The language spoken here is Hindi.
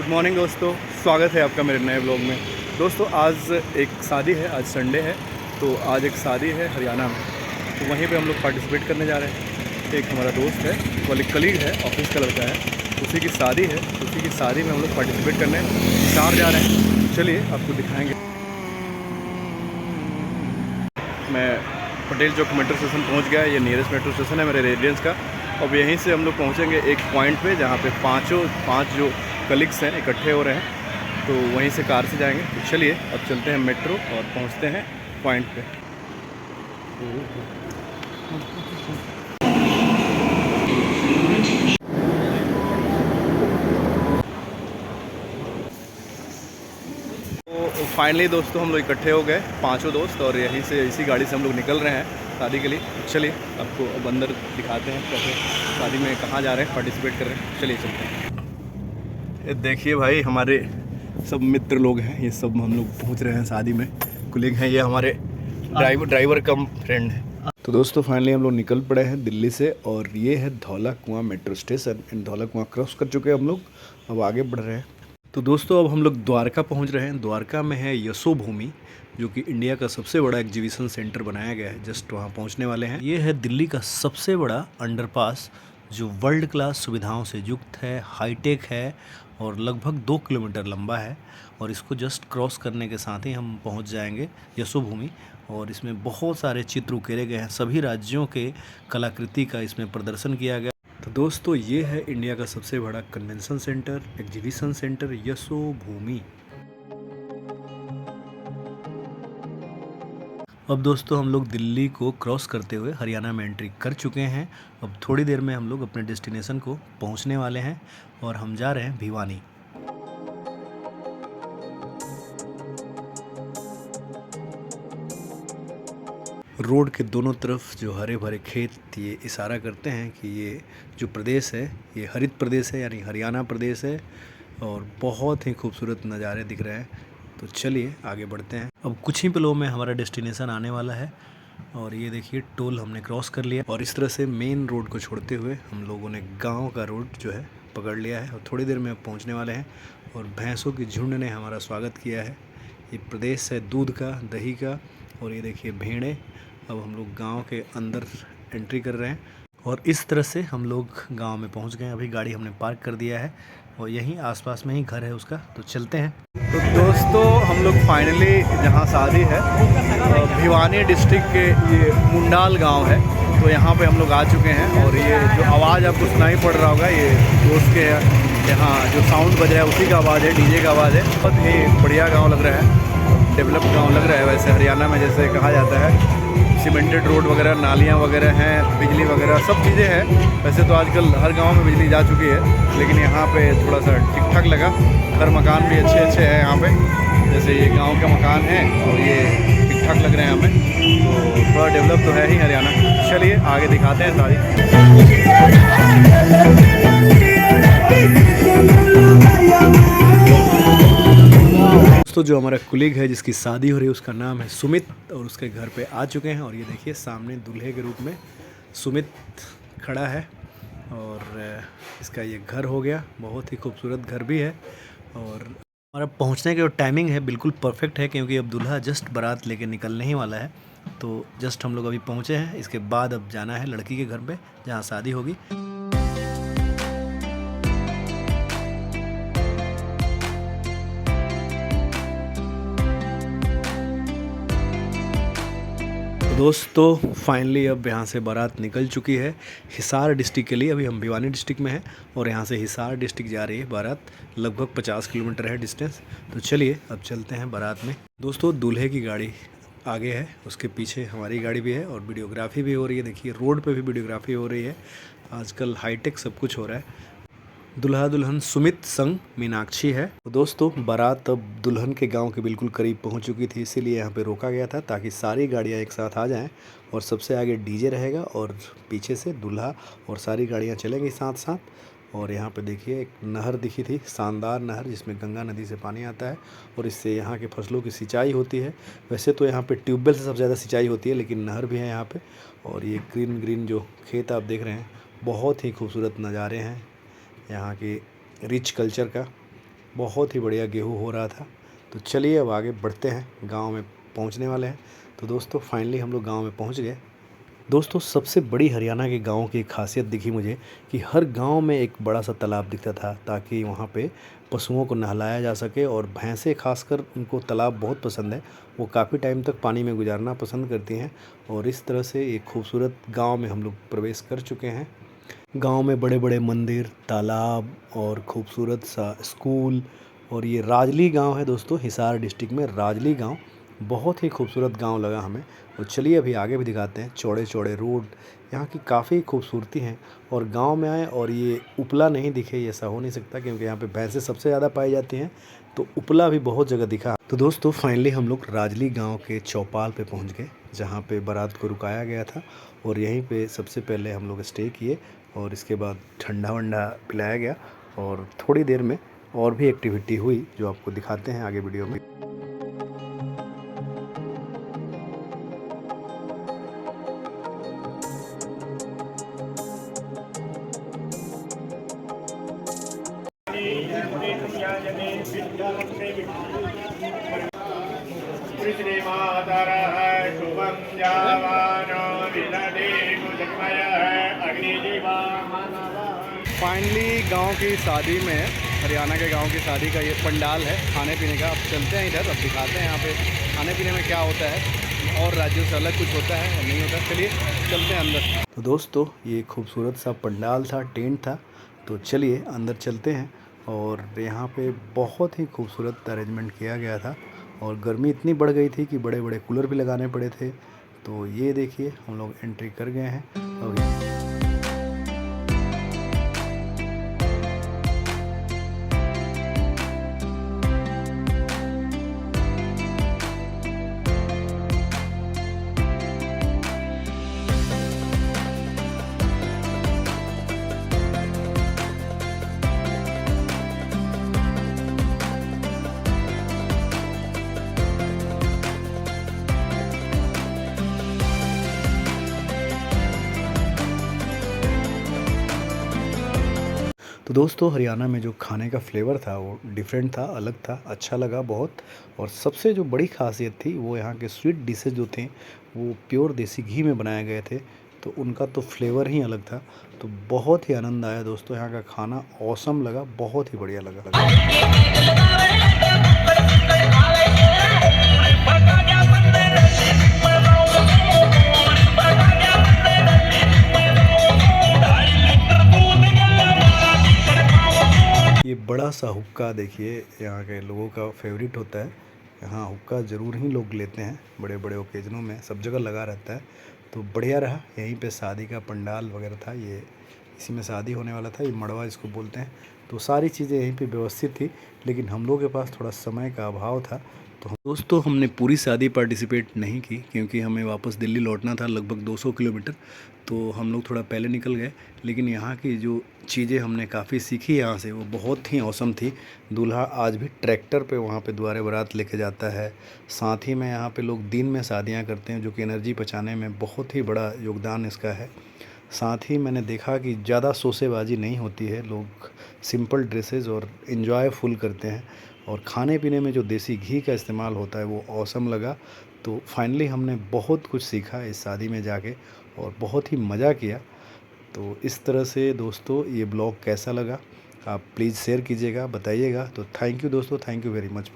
मॉर्निंग दोस्तों, स्वागत है आपका मेरे नए ब्लॉग में। दोस्तों आज एक शादी है, आज संडे है तो आज एक शादी है हरियाणा में, तो वहीं पे हम लोग पार्टिसिपेट करने जा रहे हैं। एक हमारा दोस्त है, कलीग है, ऑफिस का लड़का है, उसी की शादी है। उसी की शादी में हम लोग पार्टिसिपेट करने हिसार जा रहे हैं। चलिए आपको दिखाएँगे। मैं पटेल चौक मेट्रो स्टेशन पहुंच गया। ये नियरेस्ट मेट्रो स्टेशन है मेरे रेजिडेंस का। अब यहीं से हम लोग पहुंचेंगे एक पॉइंट पे जहां पे पांच जो कलीग्स हैं इकट्ठे हो रहे हैं, तो वहीं से कार से जाएंगे। तो चलिए अब चलते हैं मेट्रो और पहुंचते हैं पॉइंट पे। तो फाइनली दोस्तों हम लोग इकट्ठे हो गए, पांचों दोस्त, और यहीं से इसी गाड़ी से हम लोग निकल रहे हैं शादी के लिए। चलिए आपको अब अंदर दिखाते हैं कैसे शादी में कहाँ जा रहे हैं, पार्टिसिपेट कर रहे हैं। चलिए चलते हैं। ये देखिए भाई, हमारे सब मित्र लोग हैं, ये सब हम लोग पहुँच रहे हैं शादी में। कुलीग हैं, ये हमारे ड्राइवर कम फ्रेंड है। तो दोस्तों फाइनली हम लोग निकल पड़े हैं दिल्ली से, और ये है धौला कुआं मेट्रो स्टेशन। इन धौला कुआं क्रॉस कर चुके हैं हम लोग, अब आगे बढ़ रहे हैं। तो दोस्तों अब हम लोग द्वारका पहुंच रहे हैं। द्वारका में है यशोभूमि, जो कि इंडिया का सबसे बड़ा एग्जीबिशन सेंटर बनाया गया है। जस्ट वहां पहुंचने वाले हैं। ये है दिल्ली का सबसे बड़ा अंडरपास, जो वर्ल्ड क्लास सुविधाओं से युक्त है, हाईटेक है और लगभग 2 किलोमीटर लंबा है। और इसको जस्ट क्रॉस करने के साथ ही हम पहुंच जाएंगे यशोभूमि। और इसमें बहुत सारे चित्र उकेरे गए हैं, सभी राज्यों के कलाकृति का इसमें प्रदर्शन किया गया। तो दोस्तों ये है इंडिया का सबसे बड़ा convention centre, exhibition centre, Yashobhoomi. अब दोस्तों हम लोग दिल्ली को क्रॉस करते हुए हरियाणा में एंट्री कर चुके हैं। अब थोड़ी देर में हम लोग अपने डेस्टिनेशन को पहुंचने वाले हैं और हम जा रहे हैं भिवानी। रोड के दोनों तरफ जो हरे भरे खेत ये इशारा करते हैं कि ये जो प्रदेश है ये हरित प्रदेश है, यानी हरियाणा प्रदेश है। और बहुत ही खूबसूरत नज़ारे दिख रहे हैं। तो चलिए आगे बढ़ते हैं। अब कुछ ही पलों में हमारा डेस्टिनेशन आने वाला है। और ये देखिए टोल हमने क्रॉस कर लिया, और इस तरह से मेन रोड को छोड़ते हुए हम लोगों ने गाँव का रोड जो है पकड़ लिया है, और थोड़ी देर में पहुँचने वाले हैं। और भैंसों की झुंड ने हमारा स्वागत किया है। ये प्रदेश है दूध का, दही का। और ये देखिए भेड़ें। अब हम लोग गांव के अंदर एंट्री कर रहे हैं, और इस तरह से हम लोग गांव में पहुंच गए। अभी गाड़ी हमने पार्क कर दिया है और यहीं आसपास में ही घर है उसका, तो चलते हैं। तो दोस्तों हम लोग फाइनली जहां शादी है, भिवानी डिस्ट्रिक्ट के ये मुंडाल गांव है, तो यहाँ पे हम लोग आ चुके हैं। और ये जो आवाज़ आपको सुनाई पड़ रहा होगा, ये दोस्त के यहाँ जो साउंड बज रहा है उसी का आवाज़ है, डीजे का आवाज़ है। बहुत ही बढ़िया गाँव लग रहा है, डेवलप गाँव लग रहा है। वैसे हरियाणा में जैसे कहा जाता है सीमेंटेड रोड वगैरह, नालियाँ वगैरह हैं, बिजली वगैरह सब चीज़ें हैं। वैसे तो आजकल हर गांव में बिजली जा चुकी है, लेकिन यहाँ पे थोड़ा सा ठीक ठाक लगा। हर मकान भी अच्छे अच्छे हैं यहाँ पे, जैसे ये गांव का मकान है और ये ठीक ठाक लग रहे हैं हमें। तो थोड़ा डेवलप तो है ही हरियाणा। चलिए आगे दिखाते हैं सारी। दोस्तों जो हमारा कुलीग है जिसकी शादी हो रही है उसका नाम है सुमित, और उसके घर पे आ चुके हैं। और ये देखिए सामने दूल्हे के रूप में सुमित खड़ा है, और इसका ये घर हो गया। बहुत ही खूबसूरत घर भी है। और हमारा पहुंचने की जो टाइमिंग है बिल्कुल परफेक्ट है, क्योंकि अब दूल्हा जस्ट बारात लेके निकलने ही वाला है। तो जस्ट हम लोग अभी पहुँचे हैं, इसके बाद अब जाना है लड़की के घर पर जहाँ शादी होगी। दोस्तों फाइनली अब यहाँ से बारात निकल चुकी है हिसार डिस्ट्रिक्ट के लिए। अभी हम भिवानी डिस्ट्रिक्ट में हैं और यहाँ से हिसार डिस्ट्रिक्ट जा रही है बारात। लगभग 50 किलोमीटर है डिस्टेंस। तो चलिए अब चलते हैं बारात में। दोस्तों दूल्हे की गाड़ी आगे है, उसके पीछे हमारी गाड़ी भी है, और वीडियोग्राफी भी हो रही है। देखिए रोड पे भी वीडियोग्राफी हो रही है। आजकल हाईटेक सब कुछ हो रहा है। दुल्हा दुल्हन सुमित संग मीनाक्षी है। तो दोस्तों बारात अब दुल्हन के गांव के बिल्कुल करीब पहुंच चुकी थी, इसीलिए यहाँ पे रोका गया था ताकि सारी गाड़ियाँ एक साथ आ जाएं। और सबसे आगे डीजे रहेगा और पीछे से दूल्हा और सारी गाड़ियाँ चलेंगी साथ साथ। और यहाँ पे देखिए एक नहर दिखी थी, शानदार नहर, जिसमें गंगा नदी से पानी आता है और इससे यहाँ के फसलों की सिंचाई होती है। वैसे तो यहाँ पे ट्यूबवेल से सबसे ज़्यादा सिंचाई होती है, लेकिन नहर भी है यहाँ पे। और ये ग्रीन ग्रीन जो खेत आप देख रहे हैं, बहुत ही खूबसूरत नज़ारे हैं यहाँ के रिच कल्चर का। बहुत ही बढ़िया गेहूँ हो रहा था। तो चलिए अब आगे बढ़ते हैं, गाँव में पहुँचने वाले हैं। तो दोस्तों फाइनली हम लोग गाँव में पहुँच गए। दोस्तों सबसे बड़ी हरियाणा के गाँव की एक ख़ासियत दिखी मुझे कि हर गांव में एक बड़ा सा तालाब दिखता था, ताकि वहाँ पे पशुओं को नहलाया जा सके। और भैंसें खासकर, उनको तालाब बहुत पसंद है, वो काफ़ी टाइम तक पानी में गुजारना पसंद करती हैं। और इस तरह से एक खूबसूरत गांव में हम लोग प्रवेश कर चुके हैं। गांव में बड़े बड़े मंदिर, तालाब और खूबसूरत सा स्कूल। और ये राजली गांव है दोस्तों, हिसार डिस्ट्रिक्ट में राजली गांव। बहुत ही खूबसूरत गांव लगा हमें। और चलिए अभी आगे भी दिखाते हैं। चौड़े चौड़े रोड, यहाँ की काफ़ी खूबसूरती हैं। और गांव में आए और ये उपला नहीं दिखे, ये ऐसा हो नहीं सकता, क्योंकि यहाँ पे भैंसें सबसे ज़्यादा पाई जाती हैं। तो उपला भी बहुत जगह दिखा। तो दोस्तों फाइनली हम लोग राजली गांव के चौपाल पे पहुंच गए, जहाँ पे बारात को रुकाया गया था। और यहीं पे सबसे पहले हम लोग स्टे किए, और इसके बाद ठंडा वंडा पिलाया गया। और थोड़ी देर में और भी एक्टिविटी हुई, जो आपको दिखाते हैं आगे वीडियो में। फाइनली गांव की शादी में, हरियाणा के गांव की शादी का ये पंडाल है खाने पीने का। अब चलते हैं इधर, अब दिखाते हैं यहाँ पे खाने पीने में क्या होता है, और राज्यों से अलग कुछ होता है या नहीं होता। चलिए चलते हैं अंदर। तो दोस्तों ये खूबसूरत सा पंडाल था, टेंट था। तो चलिए अंदर चलते हैं। और यहाँ पे बहुत ही खूबसूरत अरेंजमेंट किया गया था। और गर्मी इतनी बढ़ गई थी कि बड़े बड़े कूलर भी लगाने पड़े थे। तो ये देखिए हम लोग एंट्री कर गए हैं अभी। तो दोस्तों हरियाणा में जो खाने का फ्लेवर था वो डिफरेंट था, अलग था, अच्छा लगा बहुत। और सबसे जो बड़ी खासियत थी, वो यहाँ के स्वीट डिशेज जो थे वो प्योर देसी घी में बनाए गए थे। तो उनका तो फ्लेवर ही अलग था। तो बहुत ही आनंद आया दोस्तों, यहाँ का खाना औसम लगा, बहुत ही बढ़िया लगा। ये बड़ा सा हुक्का देखिए, यहाँ के लोगों का फेवरेट होता है। यहाँ हुक्का ज़रूर ही लोग लेते हैं, बड़े बड़े ओकेजनों में सब जगह लगा रहता है। तो बढ़िया रहा। यहीं पे शादी का पंडाल वगैरह था, ये इसी में शादी होने वाला था, ये मड़वा इसको बोलते हैं। तो सारी चीज़ें यहीं पे व्यवस्थित थी, लेकिन हम लोगों के पास थोड़ा समय का अभाव था। तो दोस्तों हमने पूरी शादी पार्टिसिपेट नहीं की, क्योंकि हमें वापस दिल्ली लौटना था, लगभग 200 किलोमीटर। तो हम लोग थोड़ा पहले निकल गए। लेकिन यहाँ की जो चीज़ें हमने काफ़ी सीखी यहाँ से, वो बहुत ही औसम थी। दूल्हा आज भी ट्रैक्टर पे वहाँ पे द्वारे बारात लेके जाता है। साथ ही में यहाँ पे लोग दिन में शादियाँ करते हैं, जो कि एनर्जी बचाने में बहुत ही बड़ा योगदान इसका है। साथ ही मैंने देखा कि ज़्यादा शोसेबाजी नहीं होती है, लोग सिंपल ड्रेसेस और इन्जॉय फुल करते हैं। और खाने पीने में जो देसी घी का इस्तेमाल होता है वो औसम लगा। तो फाइनली हमने बहुत कुछ सीखा इस शादी में जाके, और बहुत ही मज़ा किया। तो इस तरह से दोस्तों ये ब्लॉग कैसा लगा आप प्लीज़ शेयर कीजिएगा, बताइएगा। तो थैंक यू दोस्तों, थैंक यू वेरी मच।